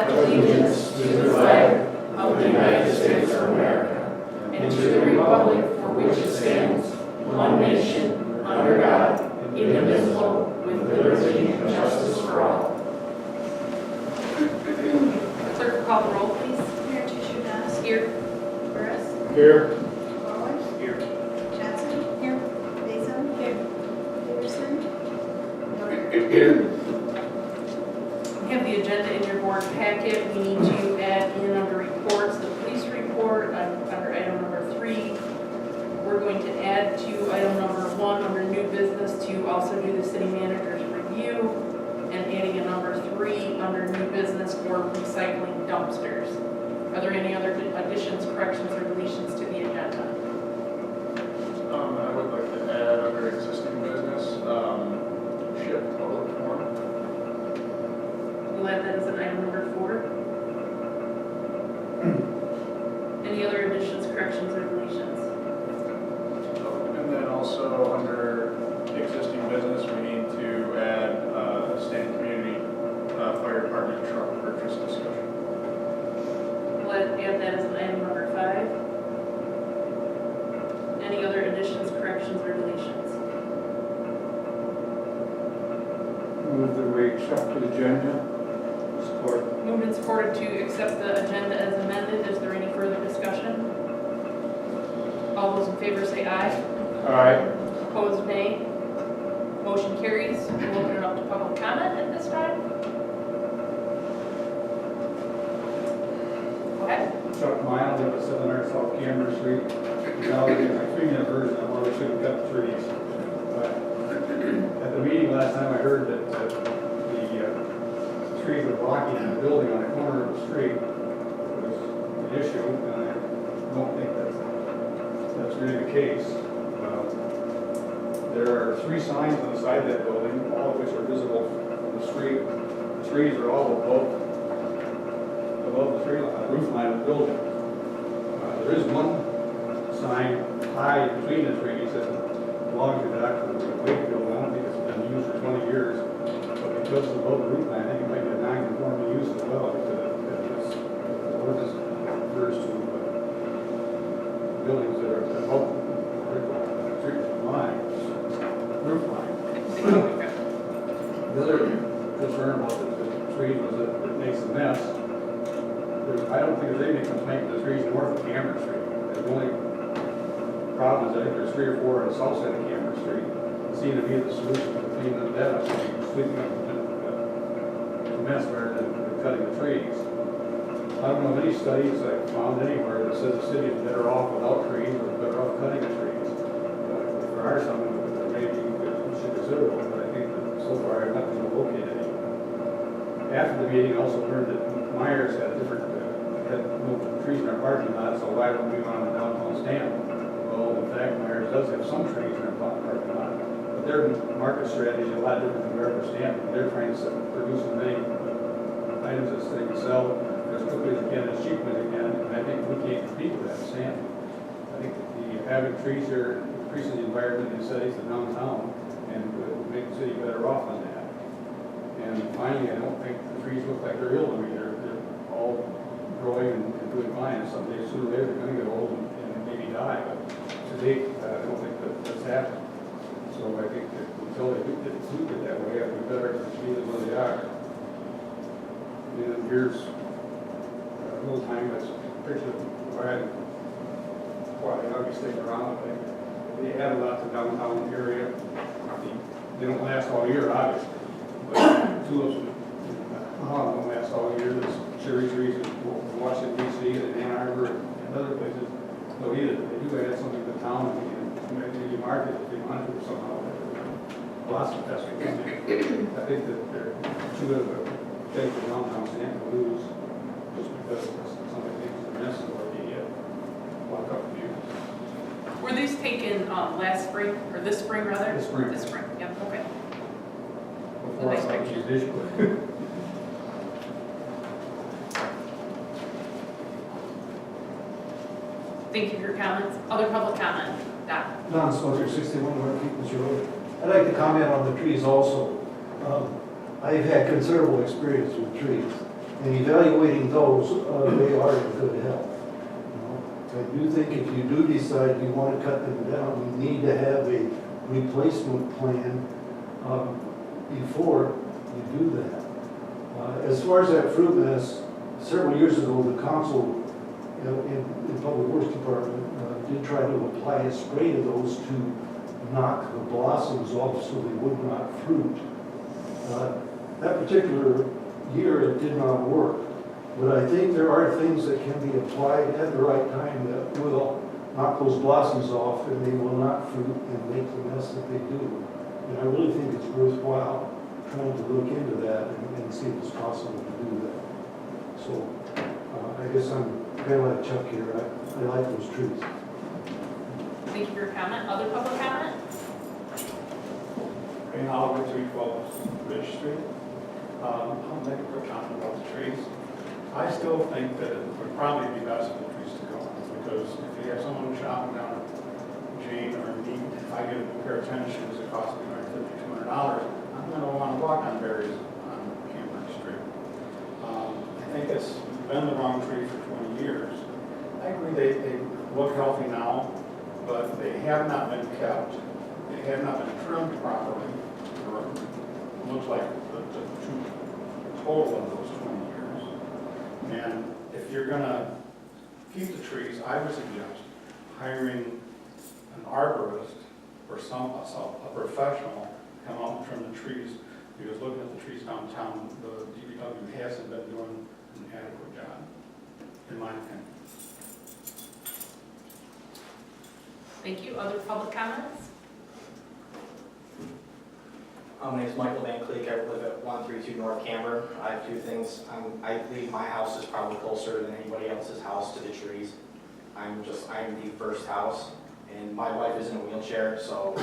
pledge allegiance to the flag of the United States of America and to the republic for which it stands, one nation, under God, indivisible, with liberty and justice for all. Clerk, call the roll, please. Mayor Tishunas. Here. Burris. Here. Waller. Here. Johnson. Here. Basil. Here. Peterson. Miller. Here. We have the agenda in your board packet. We need to add in under reports, the police report under item number 3. We're going to add to item number 1 under new business to also do the city manager's review, and adding a number 3 under new business for recycling dumpsters. Are there any other additions, corrections, or deletions to the agenda? I would like to add under existing business, ship public forum. We'll add that as an item number 4. Any other additions, corrections, or deletions? And then also under existing business, we need to add Stanton Community Fire Department truck purchase discussion. We'll add that as an item number 5. Any other additions, corrections, or deletions? Move that we accept the agenda. Support. Moved and supported to accept the agenda as amended. Is there any further discussion? All those in favor say aye. Aye. Opposed, nay. Motion carries. We'll open it up to public comment at this time. Go ahead. Chuck Miles, up at 700 South Cameron Street. Now, I think I've heard that one, we should have cut trees. But at the meeting last time, I heard that the trees were blocking the building on the corner of the street was an issue, and I don't think that's really the case. There are 3 signs on the side of that building, all of which are visible from the street. The trees are all above the roof line of the building. There is one sign high between the trees that belongs to Dr. Wakefield. I don't think it's been used for 20 years, but because it's above the roof line, I think it might be a non-conforming use as well, because this ordinance refers to buildings that are above the roof line. The other concern about the trees was that it makes a mess. I don't think there's any complaint with the trees north of Cameron Street. The only problem is I think there's 3 or 4 on the south side of Cameron Street. It seemed to be the solution to clean that up, sweeping up the mess rather than cutting the trees. I don't know of any studies I've found anywhere that says the city is better off without trees or better off cutting the trees. If there are some, maybe we should consider them, but I think that so far I've not been located any. After the meeting, I also learned that Myers had no trees in their parking lot, so why don't we want them in downtown Stanton? Well, in fact, Myers does have some trees in their parking lot, but their market strategy is a lot different than American Stanton. They're trying to produce as many items as they can sell as quickly as they can, as cheaply as they can, and I think we can't compete with that in Stanton. I think that having trees here increases the environment in the cities and downtown, and would make the city better off on that. And finally, I don't think the trees look like they're ill. I mean, they're all growing and doing fine. Someday, sooner or later, they're going to get old and maybe die. But to date, I don't think that's happened. So I think that until they get it that way, it'd be better to leave it where they are. And here's a little time that's picture why I'll be sticking around. They add a lot to downtown area. They don't last all year, obviously. But tulips don't last all year. There's cherry trees in Washington, D.C., and Ann Arbor, and other places. So either they do add something to town and maybe market if they want to somehow. Blossom Festival. I think that they're too of a thing for downtown Stanton to lose just because somebody thinks they're missing or they walk up to you. Were these taken last spring, or this spring rather? This spring. This spring, yep, okay. Before I thought it was issue. Thank you for your comments. Other public comment? Don? Don Smoker, 61 North Peoples Road. I'd like to comment on the trees also. I've had considerable experience with trees. And evaluating those, they are in good health. You know, I do think if you do decide you want to cut them down, you need to have a replacement plan before you do that. As far as that fruit mess, several years ago, the council in Public Works Department did try to apply a spray to those to knock the blossoms off so they would not fruit. That particular year, it did not work. But I think there are things that can be applied at the right time that will knock those blossoms off and they will not fruit and make the mess that they do. And I really think it's worthwhile trying to look into that and see if it's possible to do that. So I guess I'm kind of like Chuck here. I like those trees. Thank you for your comment. Other public comment? Green Oliver, 312 Ridge Street. I'll make a quick comment about the trees. I still think that it would probably be best for the trees to go, because if you have someone shopping down at Jane or Meat, if I get a new pair of tennis shoes that cost me like $50, $200, I'm going to want to walk on berries on Cambridge Street. I think it's been the wrong tree for 20 years. I agree they look healthy now, but they have not been kept. They have not been trimmed properly for, looks like the total of those 20 years. And if you're going to keep the trees, I would suggest hiring an arborist or a professional to come out and trim the trees, because looking at the trees downtown, the DPW hasn't been doing an adequate job, in my opinion. Thank you. Other public comments? My name is Michael Van Cleek. I live at 132 North Camber. I have two things. I believe my house is probably closer than anybody else's house to the trees. I'm the first house, and my wife is in a wheelchair, so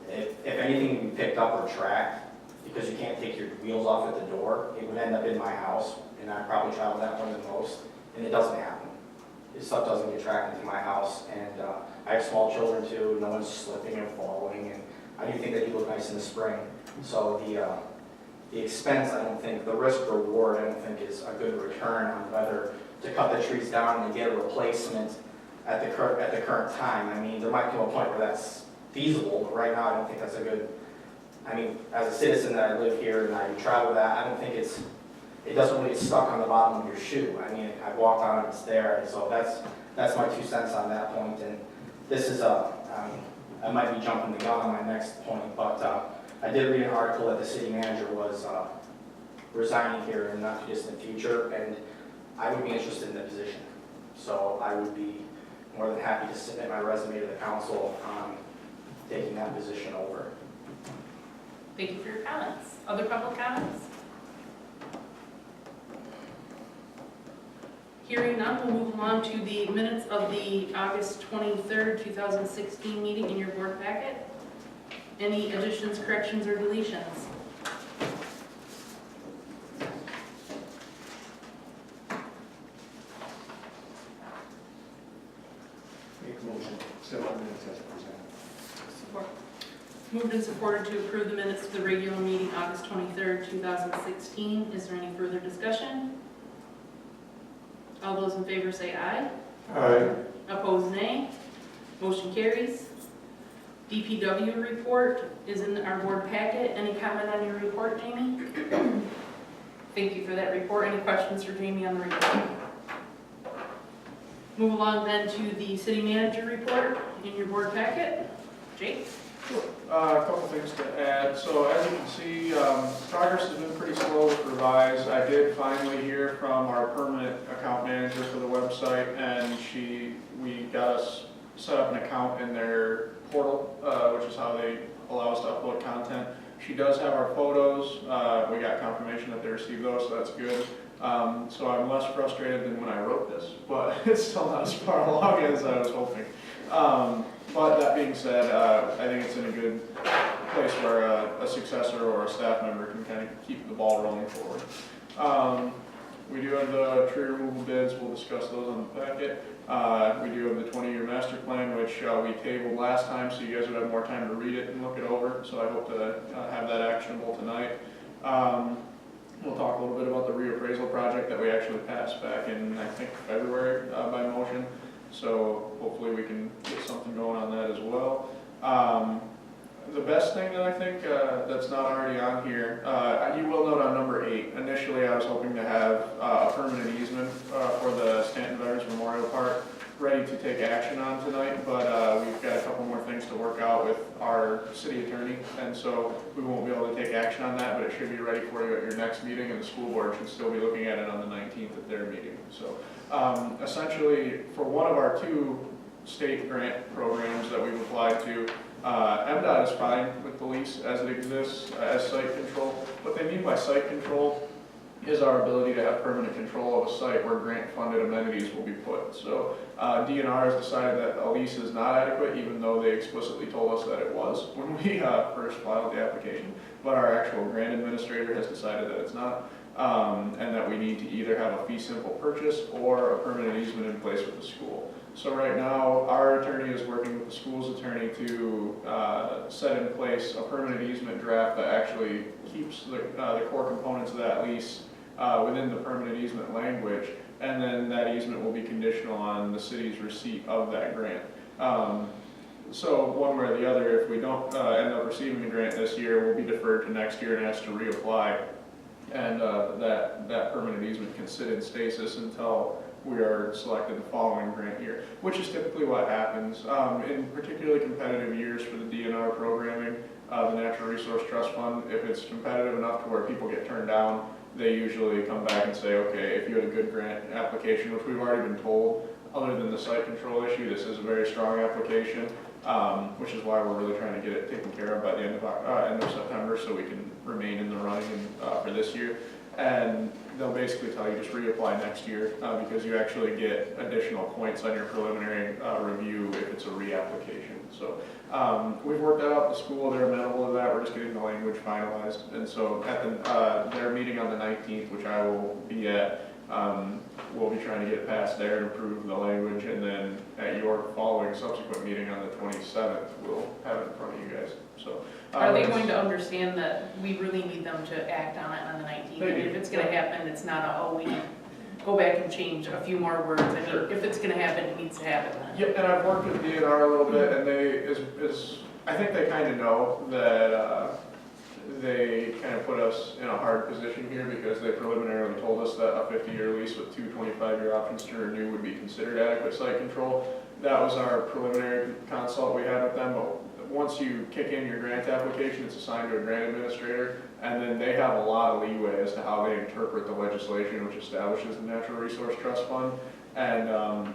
if anything can be picked up or tracked, because you can't take your wheels off at the door, it would end up in my house, and I probably travel that more than most, and it doesn't happen. This stuff doesn't get tracked into my house, and I have small children too. No one's slipping and falling, and I do think they do look nice in the spring. So the expense, I don't think, the risk reward, I don't think is a good return on whether to cut the trees down and get a replacement at the current time. I mean, there might come a point where that's feasible, but right now I don't think that's a good, I mean, as a citizen that I live here and I travel that, I don't think it doesn't really get stuck on the bottom of your shoe. I mean, I've walked on it, it's there, and so that's my 2 cents on that point. And this is I might be jumping the gun on my next point, but I did read an article that the city manager was resigning here in the not too distant future, and I would be interested in the position. So I would be more than happy to submit my resume to the council on taking that position over. Thank you for your comments. Other public comments? Hearing none, we'll move along to the minutes of the August 23rd, 2016 meeting in your board packet. Any additions, corrections, or deletions? Make a motion. Accept the minutes as presented. Support. Moved and supported to approve the minutes of the regular meeting August 23rd, 2016. Is there any further discussion? All those in favor say aye. Aye. Opposed, nay. Motion carries. DPW report is in our board packet. Any comment on your report, Jamie? Thank you for that report. Any questions for Jamie on the report? Move along then to the city manager report in your board packet. Jake? A couple things to add. So as you can see, progress has been pretty slow with Revise. I did finally hear from our permanent account manager for the website, and we got us set up an account in their portal, which is how they allow us to upload content. She does have our photos. We got confirmation that they received those, so that's good. So I'm less frustrated than when I wrote this, but it's still not as far along as I was hoping. But that being said, I think it's in a good place where a successor or a staff member can kind of keep the ball rolling forward. We do have the tree removal bids. We'll discuss those on the packet. We do have the 20-year master plan, which we tabled last time, so you guys would have more time to read it and look it over. So I hope to have that actionable tonight. We'll talk a little bit about the reappraisal project that we actually passed back in, I think, February by motion. So hopefully we can get something going on that as well. The best thing that I think that's not already on here, you will note on number 8, initially I was hoping to have a permanent easement for the Stanton Veterans Memorial Park ready to take action on tonight, but we've got a couple more things to work out with our city attorney, and so we won't be able to take action on that, but it should be ready for you at your next meeting, and the school board should still be looking at it on the 19th at their meeting. So essentially, for one of our 2 state grant programs that we've applied to, MDOT is fine with the lease as it exists as site control. What they mean by site control is our ability to have permanent control of a site where grant-funded amenities will be put. So DNR has decided that a lease is not adequate, even though they explicitly told us that it was when we first filed the application. But our actual grant administrator has decided that it's not, and that we need to either have a fee simple purchase or a permanent easement in place with the school. So right now, our attorney is working with the school's attorney to set in place a permanent easement draft that actually keeps the core components of that lease within the permanent easement language, and then that easement will be conditional on the city's receipt of that grant. So one way or the other, if we don't end up receiving a grant this year, we'll be deferred to next year and asked to reapply, and that permanent easement can sit in stasis until we are selected the following grant year, which is typically what happens. In particularly competitive years for the DNR programming, the Natural Resource Trust Fund, if it's competitive enough to where people get turned down, they usually come back and say, okay, if you had a good grant application, which we've already been told, other than the site control issue, this is a very strong application, which is why we're really trying to get it taken care of by the end of September so we can remain in the running for this year. And they'll basically tell you just reapply next year because you actually get additional points on your preliminary review if it's a reapplication. So we've worked that out with the school. They're amenable to that. We're just getting the language finalized. And so at their meeting on the 19th, which I will be at, we'll be trying to get it passed there and approve the language. And then at your following subsequent meeting on the 27th, we'll have it in front of you guys. So Are they going to understand that we really need them to act on it on the 19th? They do. If it's gonna happen, it's not we need to go back and change a few more words. I mean, if it's gonna happen, it needs to happen then. Yep, and I've worked with DNR a little bit, and I think they kind of know that they kind of put us in a hard position here because they preliminarily told us that a 50-year lease with 2 25-year options to renew would be considered adequate site control. That was our preliminary consult we had with them, but once you kick in your grant application, it's assigned to a grant administrator, and then they have a lot of leeway as to how they interpret the legislation which establishes the Natural Resource Trust Fund. And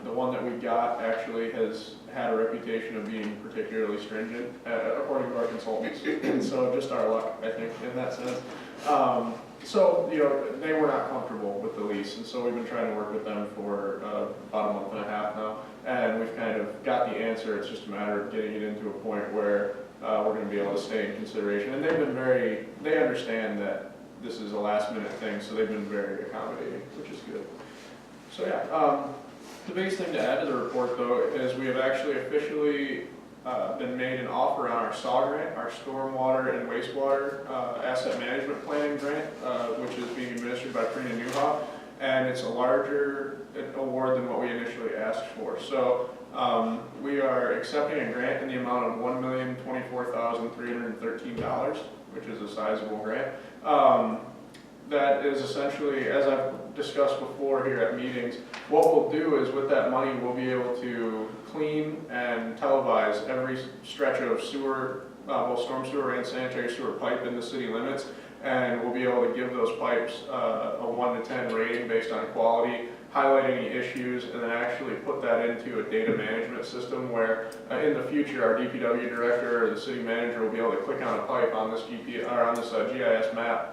the one that we got actually has had a reputation of being particularly stringent, according to our consultants. And so just our luck, I think, in that sense. So, they were not comfortable with the lease, and so we've been trying to work with them for about a month and a half now. And we've kind of got the answer. It's just a matter of getting it into a point where we're going to be able to stay in consideration. And they understand that this is a last minute thing, so they've been very accommodating, which is good. So yeah, the biggest thing to add to the report though is we have actually officially been made an offer on our SAW grant, our Stormwater and Wastewater Asset Management Planning grant, which is being administered by Karina Newhoff, and it's a larger award than what we initially asked for. So we are accepting a grant in the amount of $1,024,313, which is a sizable grant. That is essentially, as I've discussed before here at meetings, what we'll do is with that money we'll be able to clean and televise every stretch of sewer, both storm sewer and sanitary sewer pipe in the city limits, and we'll be able to give those pipes a 1 to 10 rating based on quality, highlight any issues, and then actually put that into a data management system where in the future our DPW director or the city manager will be able to click on a pipe on this GIS map.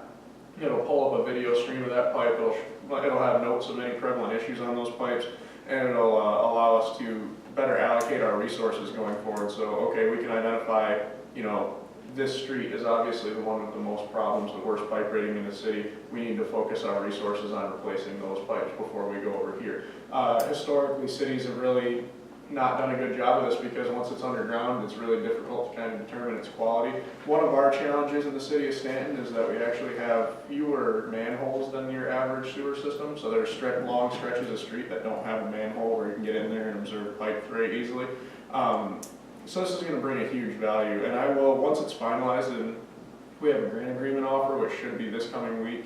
It'll pull up a video stream of that pipe. It'll have notes of any prevalent issues on those pipes, and it'll allow us to better allocate our resources going forward. So, okay, we can identify, this street is obviously the one with the most problems, the worst pipe rating in the city. We need to focus our resources on replacing those pipes before we go over here. Historically, cities have really not done a good job of this because once it's underground, it's really difficult to kind of determine its quality. One of our challenges in the city of Stanton is that we actually have fewer manholes than your average sewer system. So there's long stretches of street that don't have a manhole where you can get in there and observe pipe very easily. So this is going to bring a huge value, and I will, once it's finalized, and we have a grant agreement offer, which should be this coming week,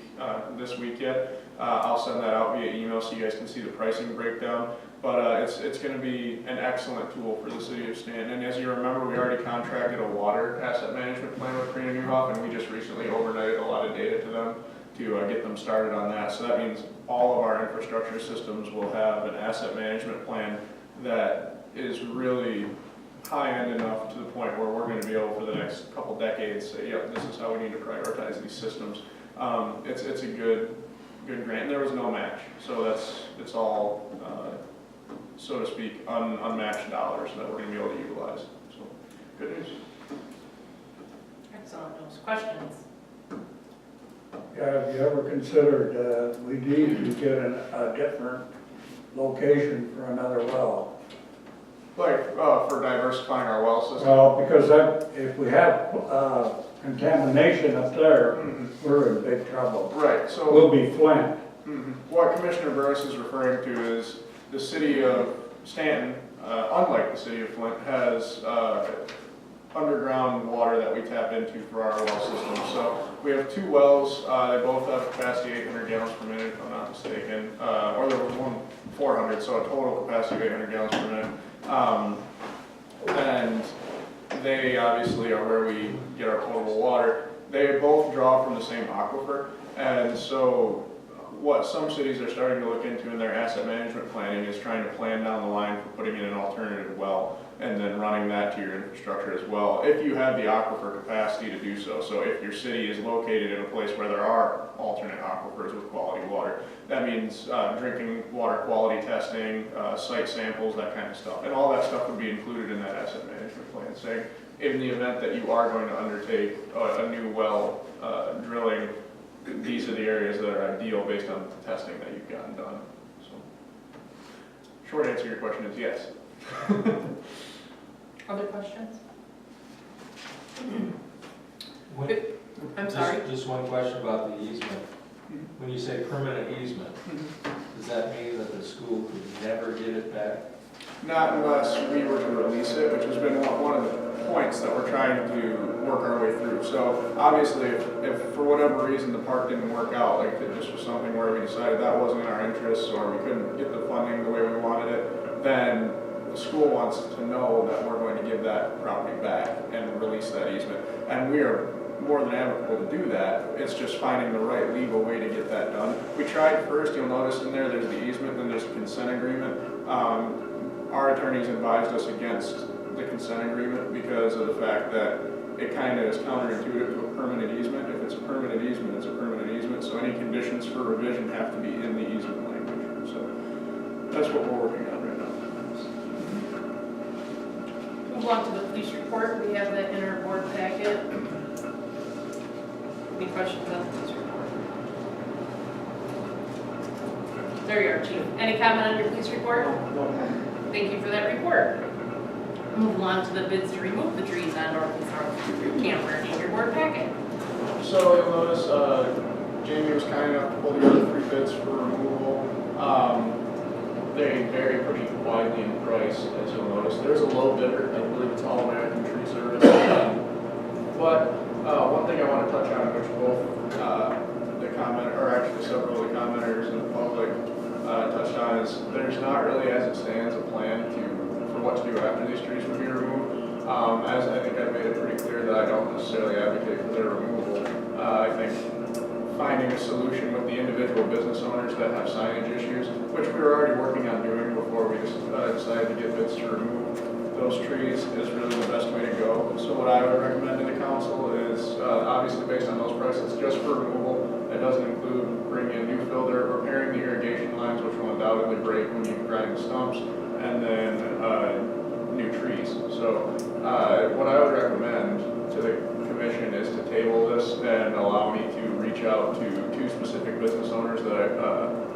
this week yet. I'll send that out via email so you guys can see the pricing breakdown. But it's going to be an excellent tool for the city of Stanton. And as you remember, we already contracted a water asset management plan with Karina Newhoff, and we just recently overnighted a lot of data to them to get them started on that. So that means all of our infrastructure systems will have an asset management plan that is really high-end enough to the point where we're going to be able for the next couple decades say, yep, this is how we need to prioritize these systems. It's a good grant, and there was no match, so it's all, so to speak, unmatched dollars that we're going to be able to utilize. So, good news. Excellent. Those questions? Have you ever considered, we need to get a different location for another well? Like, for diversifying our well system. Well, because if we have contamination up there, we're in big trouble. Right, so We'll be Flint. what Commissioner Burris is referring to is the city of Stanton, unlike the city of Flint, has underground water that we tap into for our well system. So we have 2 wells, they both have capacity 800 gallons per minute, if I'm not mistaken, or there was one 400, so a total capacity of 800 gallons per minute. And they obviously are where we get our potable water. They both draw from the same aquifer, and so what some cities are starting to look into in their asset management planning is trying to plan down the line for putting in an alternative well and then running that to your infrastructure as well, if you have the aquifer capacity to do so. So if your city is located in a place where there are alternate aquifers with quality water, that means drinking water quality testing, site samples, that kind of stuff. And all that stuff would be included in that asset management plan, saying in the event that you are going to undertake a new well drilling, these are the areas that are ideal based on the testing that you've gotten done. So, short answer to your question is yes. Other questions? When- I'm sorry? Just one question about the easement. When you say permanent easement, does that mean that the school could never get it back? Not unless we were to release it, which has been one of the points that we're trying to work our way through. So obviously, if for whatever reason the park didn't work out, like if it just was something where we decided that wasn't in our interests or we couldn't get the funding the way we wanted it, then the school wants to know that we're going to give that property back and release that easement. And we are more than amicable to do that. It's just finding the right legal way to get that done. We tried first, you'll notice in there's the easement, then there's a consent agreement. Our attorneys advised us against the consent agreement because of the fact that it kind of is counterintuitive to a permanent easement. If it's a permanent easement, it's a permanent easement, so any conditions for revision have to be in the easement language. So that's what we're working on right now. Move on to the police report. We have that in our board packet. Any questions on the police report? There you are, Chief. Any comment on your police report? Thank you for that report. Move on to the bids to remove the trees on North and South Camper in your board packet. So you'll notice Jamie was kind enough to pull together 3 bids for removal. They vary pretty widely in price, as you'll notice. There's a low bidder, I believe it's All American Tree Service. But one thing I want to touch on, which both the commenter, or actually several of the commenters in the public touched on, is there's not really, as it stands, a plan for what to do after these trees would be removed. As I think I've made it pretty clear that I don't necessarily advocate for their removal. I think finding a solution with the individual business owners that have signage issues, which we were already working on doing before we just decided to get bids to remove those trees, is really the best way to go. So what I would recommend to the council is, obviously based on those prices, just for removal. It doesn't include bringing in new filter, repairing the irrigation lines, which will undoubtedly break when you grind the stumps, and then new trees. So what I would recommend to the commission is to table this and allow me to reach out to 2 specific business owners that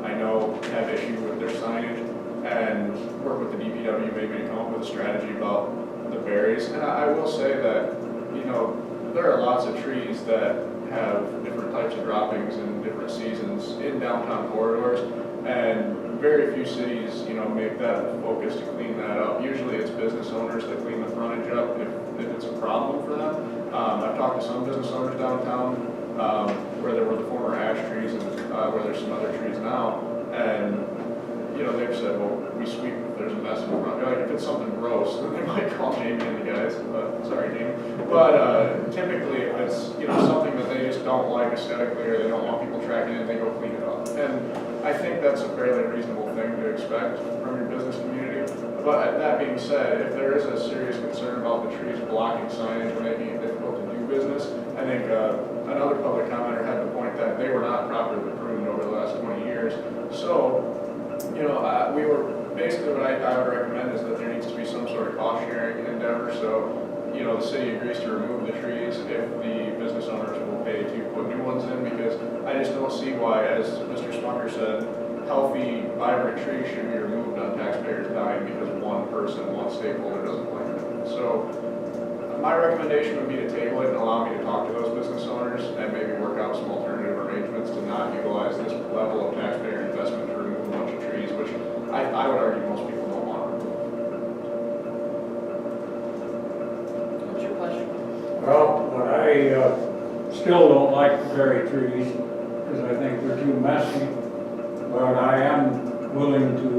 I know have issue with their signage and work with the DPW maybe to come up with a strategy about the berries. And I will say that, you know, there are lots of trees that have different types of droppings in different seasons in downtown corridors, and very few cities, you know, make that a focus to clean that up. Usually it's business owners that clean the frontage up if it's a problem for them. I've talked to some business owners downtown where there were the former ash trees and where there's some other trees now, and you know, they've said, well, we sweep if there's a mess in the front. Like, if it's something gross, then they might call Jamie and the guys, sorry, Jamie. But typically, if it's, you know, something that they just don't like aesthetically or they don't want people tracking in, they go clean it up. And I think that's a fairly reasonable thing to expect from your business community. But that being said, if there is a serious concern about the trees blocking signage or making it difficult to do business, I think another public commenter had the point that they were not properly pruned over the last 20 years. So, you know, we were, basically what I would recommend is that there needs to be some sort of cost sharing endeavor. So, you know, the city agrees to remove the trees if the business owners will pay to put new ones in, because I just don't see why, as Mr. Spunker said, healthy, vibrant trees should be removed on taxpayers' dime because one person, one stakeholder doesn't like it. So my recommendation would be to table it and allow me to talk to those business owners and maybe work out some alternative arrangements to not utilize this level of taxpayer investment to remove a bunch of trees, which I would argue most people don't want to remove. What's your pleasure? Well, but I still don't like the berry trees because I think they're too messy. But I am willing to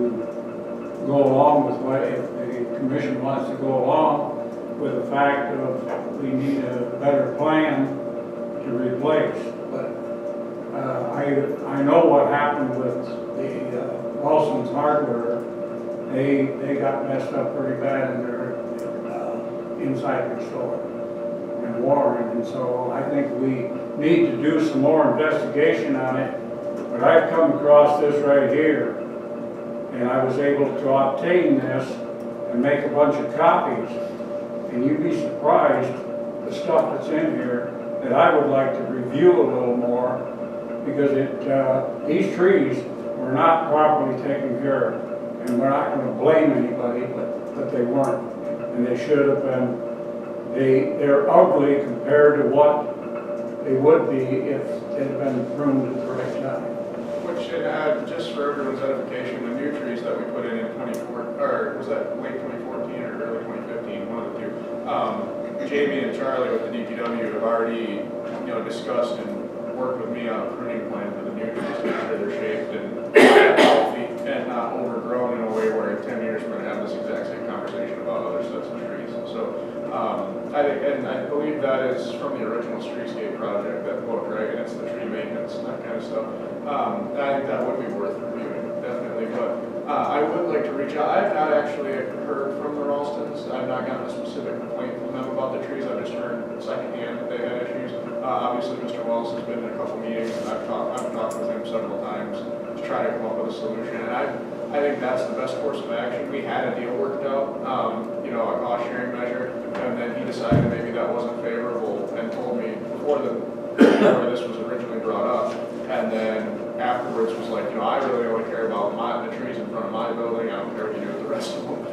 go along with what, if the commission wants to go along with the fact of we need a better plan to replace. But I know what happened with the Wilson's Hardware. They got messed up pretty bad in their inside their store in Warren, and so I think we need to do some more investigation on it. But I've come across this right here, and I was able to obtain this and make a bunch of copies. And you'd be surprised the stuff that's in here that I would like to review a little more, because these trees were not properly taken care of. And we're not going to blame anybody, but they weren't. And they should have been. They're ugly compared to what they would be if they'd been pruned at the right time. Which, just for everyone's edification, the new trees that we put in 2014, or was that late 2014 or early 2015, one of the two, Jamie and Charlie with the DPW have already, you know, discussed and worked with me on a pruning plan for the new trees to make sure they're shaped and healthy and not overgrown in a way where in 10 years we're going to have this exact same conversation about other sets of trees. So I think, and I believe that is from the original Streetscape project, that book, right? And it's the tree maintenance and that kind of stuff. I think that would be worth reviewing, definitely. But I would like to reach out. I've not actually heard from the Ralstons. I've not gotten a specific complaint from them about the trees. I've just heard secondhand that they had issues. Obviously, Mr. Wallace has been in a couple meetings, and I've talked with him several times to try to come up with a solution. And I think that's the best course of action. We had a deal worked out, you know, a cost sharing measure, and then he decided maybe that wasn't favorable and told me before this was originally brought up. And then afterwards was like, you know, I really only care about the trees in front of my building. I don't care what you do with the rest of them.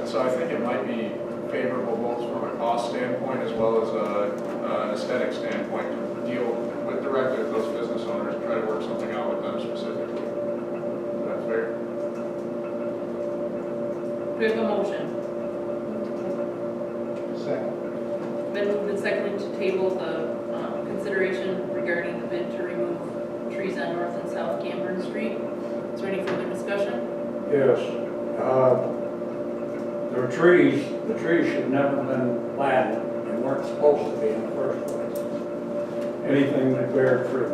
So I think it might be favorable both from a cost standpoint as well as an aesthetic standpoint to deal with directly with those business owners and try to work something out with them specifically. Is that fair? Do we have a motion? Second. Been moved and seconded to table the consideration regarding the bid to remove trees on North and South Cameron Street. Is there any further discussion? Yes. The trees should never have been planted and weren't supposed to be in the first place. Anything that bared fruit.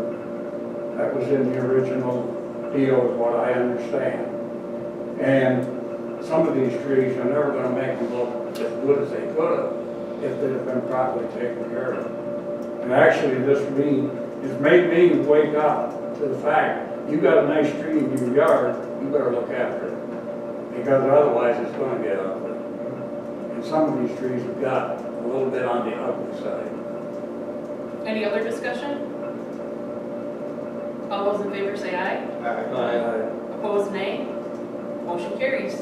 That was in the original deal is what I understand. And some of these trees are never going to make them look as good as they could have if they'd have been properly taken care of. And actually this has made me wake up to the fact you got a nice tree in your yard, you better look after it. Because otherwise it's going to get ugly. And some of these trees have got a little bit on the ugly side. Any other discussion? All those in favor say aye. Aye. Opposed, nay. Motion carries.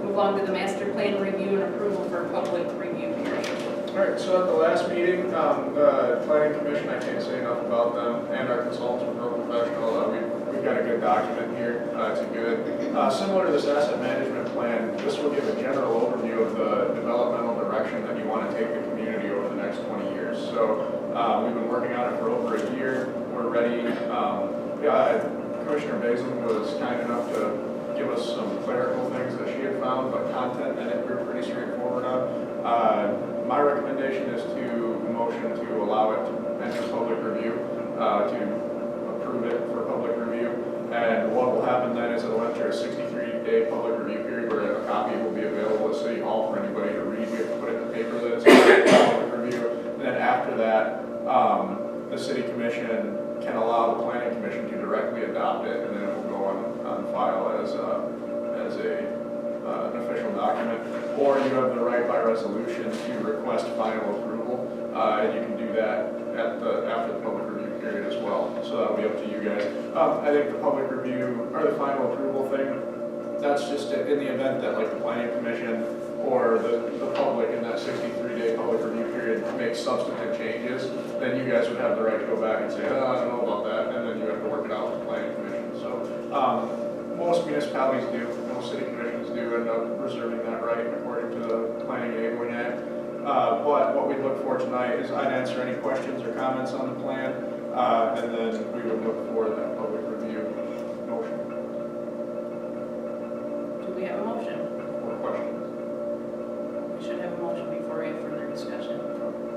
Move on to the master plan review and approval for public review period. All right, so at the last meeting, the planning commission, I can't say enough about them, and our consultants were real professional. We've got a good document here. It's a good, similar to this asset management plan, this will give a general overview of the developmental direction that you want to take the community over the next 20 years. So we've been working on it for over a year. We're ready. Commissioner Basin was kind enough to give us some clerical things that she had found, but content and it we're pretty straightforward on. My recommendation is to motion to allow it to enter public review, to approve it for public review. And what will happen then is it'll enter a 63-day public review period where a copy will be available at City Hall for anybody to read. We have to put it in the paper that it's public review. And then after that, the City Commission can allow the Planning Commission to directly adopt it, and then it will go on file as an official document. Or you have the right by resolution to request final approval, and you can do that after the public review period as well. So that'll be up to you guys. I think the public review or the final approval thing, that's just in the event that like the Planning Commission or the public in that 63-day public review period makes substantive changes, then you guys would have the right to go back and say, oh, I don't know about that, and then you have to work it out with the Planning Commission. So most municipalities do, most city commissions do end up reserving that right according to the Planning Enabling Act. But what we'd look for tonight is I'd answer any questions or comments on the plan, and then we would look for that public review motion Do we have a motion? or questions. We should have a motion before we have further discussion.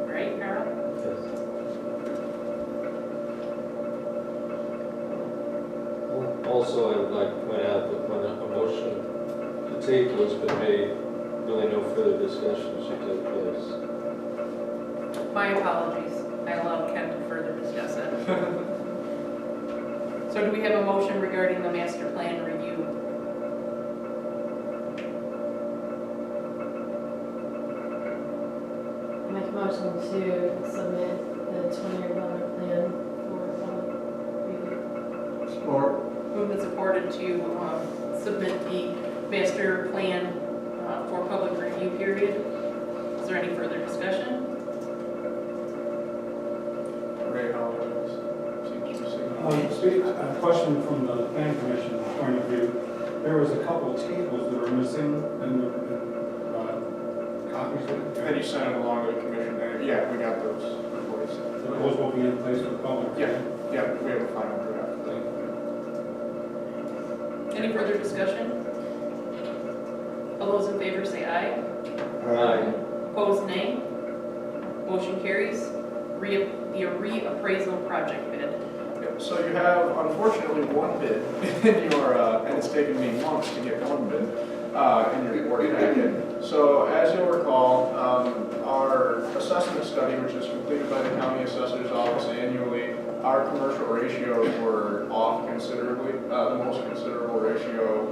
Right, Carol? Also, I would like to point out that when a motion to table has been made, really no further discussion should take place. My apologies. I allowed Ken to further discuss it. So do we have a motion regarding the master plan review? Make a motion to submit the 20-year development plan for public review. Support. Moved and supported to submit the master plan for public review period. Is there any further discussion? Ray, how A question from the planning commission point of view. There was a couple tables that were missing in the copies of it. And you sent it along to the commission, and yeah, we got those reports. Those will be in place for the public. Yeah, we have a final draft. Any further discussion? All those in favor say aye. Aye. Opposed, nay. Motion carries. The reappraisal project bid. Yep, so you have unfortunately one bid in your, and it's taken me months to get one bid in your report packet. So as you'll recall, our assessment study, which is completed by the county assessor's office annually, our commercial ratios were off considerably, the most considerable ratio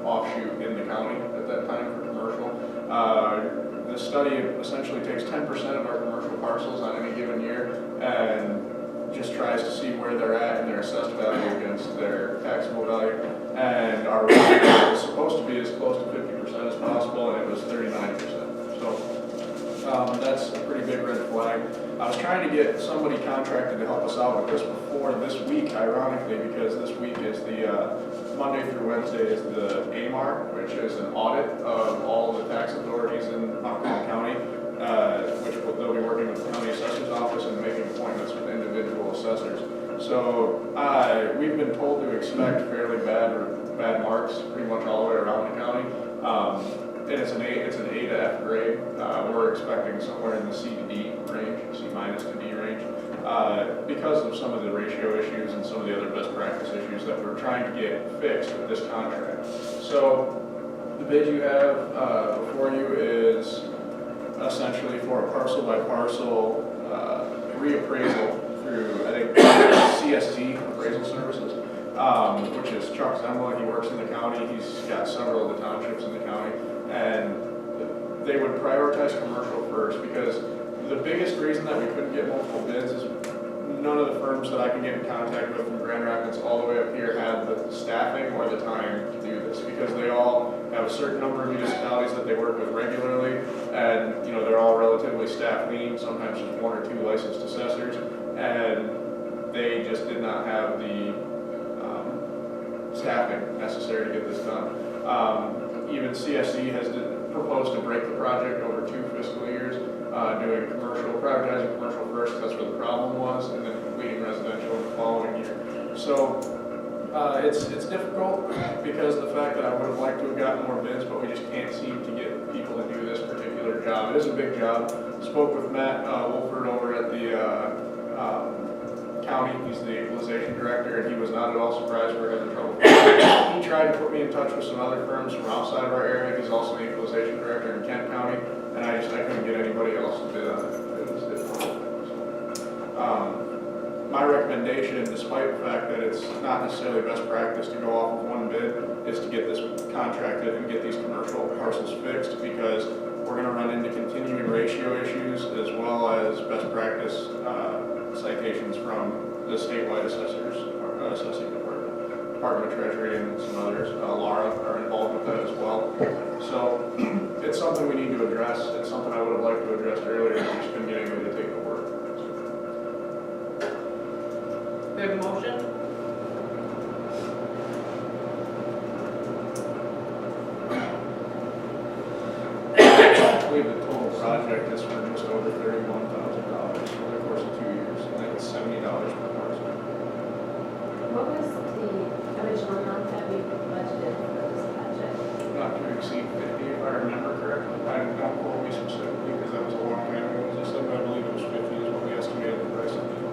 offshoot in the county at that time for commercial. The study essentially takes 10% of our commercial parcels on any given year and just tries to see where they're at in their assessed value against their taxable value. And our ratio was supposed to be as close to 50% as possible, and it was 39%. So that's a pretty big red flag. I was trying to get somebody contracted to help us out with this before this week, ironically, because this week is the Monday through Wednesday is the AMAR, which is an audit of all the tax authorities in Montgomery County, which they'll be working with the county assessor's office and making appointments with individual assessors. So we've been told to expect fairly bad marks pretty much all the way around the county. And it's an A to F grade. We're expecting somewhere in the C to D range, C minus to D range, because of some of the ratio issues and some of the other best practice issues that we're trying to get fixed with this contract. So the bid you have before you is essentially for a parcel by parcel reappraisal through, I think, CSZ Appraisal Services, which is Chuck Zembla. He works in the county. He's got several of the townships in the county. And they would prioritize commercial first because the biggest reason that we couldn't get multiple bids is none of the firms that I could get in contact with from Grand Rapids all the way up here had the staffing or the time to do this, because they all have a certain number of municipalities that they work with regularly, and, you know, they're all relatively staff lean, sometimes just 1 or 2 licensed assessors, and they just did not have the staffing necessary to get this done. Even CSC has proposed to break the project over 2 fiscal years, doing privatizing commercial first, that's where the problem was, and then completing residential in the following year. So it's difficult because of the fact that I would have liked to have gotten more bids, but we just can't seem to get people to do this particular job. It is a big job. Spoke with Matt Wolford over at the county. He's the equalization director, and he was not at all surprised we're having trouble. He tried to put me in touch with some other firms from outside of our area. He's also the equalization director in Kent County, and I couldn't get anybody else to bid on it. It was difficult. My recommendation, despite the fact that it's not necessarily best practice to go off of one bid, is to get this contracted and get these commercial parcels fixed, because we're going to run into continuing ratio issues as well as best practice citations from the statewide assessors, or assessing Department of Treasury, and some others. Laura are involved with that as well. So it's something we need to address. It's something I would have liked to address earlier, and we just couldn't get anybody to take the work. We have a motion? I believe the total project is for just over $31,000 over the course of 2 years. I think it's $70 per parcel. What was the original amount that we budgeted for this project? Not to exceed 50, if I remember correctly. I did not quote me specifically because that was a long time ago. As I said, I believe it was 50 is what we estimated the price to be.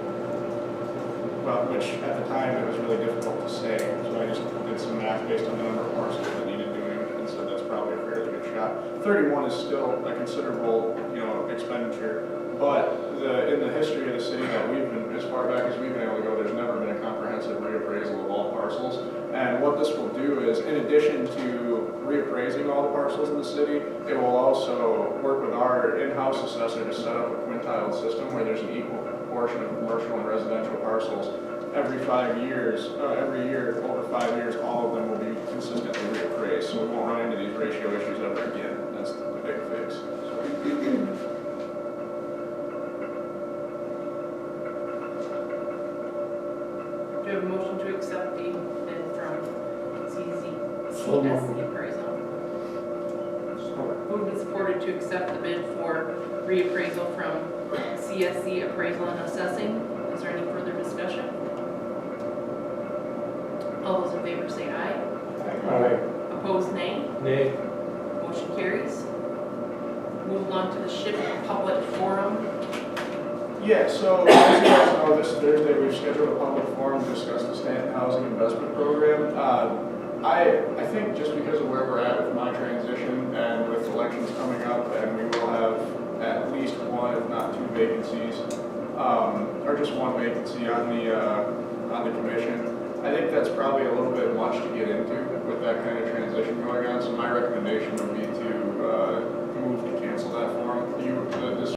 Well, which at the time it was really difficult to say, so I just did some math based on the number of parcels that needed doing, and so that's probably a fairly good shot. 31 is still a considerable, expenditure, but in the history of the city that we've been, as far back as we've been able to go, there's never been a comprehensive reappraisal of all parcels. And what this will do is, in addition to reappraising all the parcels in the city, it will also work with our in-house assessor to set up a quintile system where there's an equal proportion of commercial and residential parcels. Every 5 years, every year, over 5 years, all of them will be consistently reappraised, so we won't run into these ratio issues ever again. That's the big fix. Do you have a motion to accept the bid from CSC appraisal? Moved and supported to accept the bid for reappraisal from CSC appraisal and assessing. Is there any further discussion? All those in favor say aye. Aye. Opposed, nay. Nay. Motion carries. Move on to the SHIP public forum. Yeah, so as you guys know, this Thursday we've scheduled a public forum to discuss the Stanton Housing Investment Program. I think just because of where we're at with my transition and with elections coming up, and we will have at least 1, if not 2 vacancies, or just 1 vacancy on the commission. I think that's probably a little bit much to get into with that kind of transition going on. So my recommendation would be to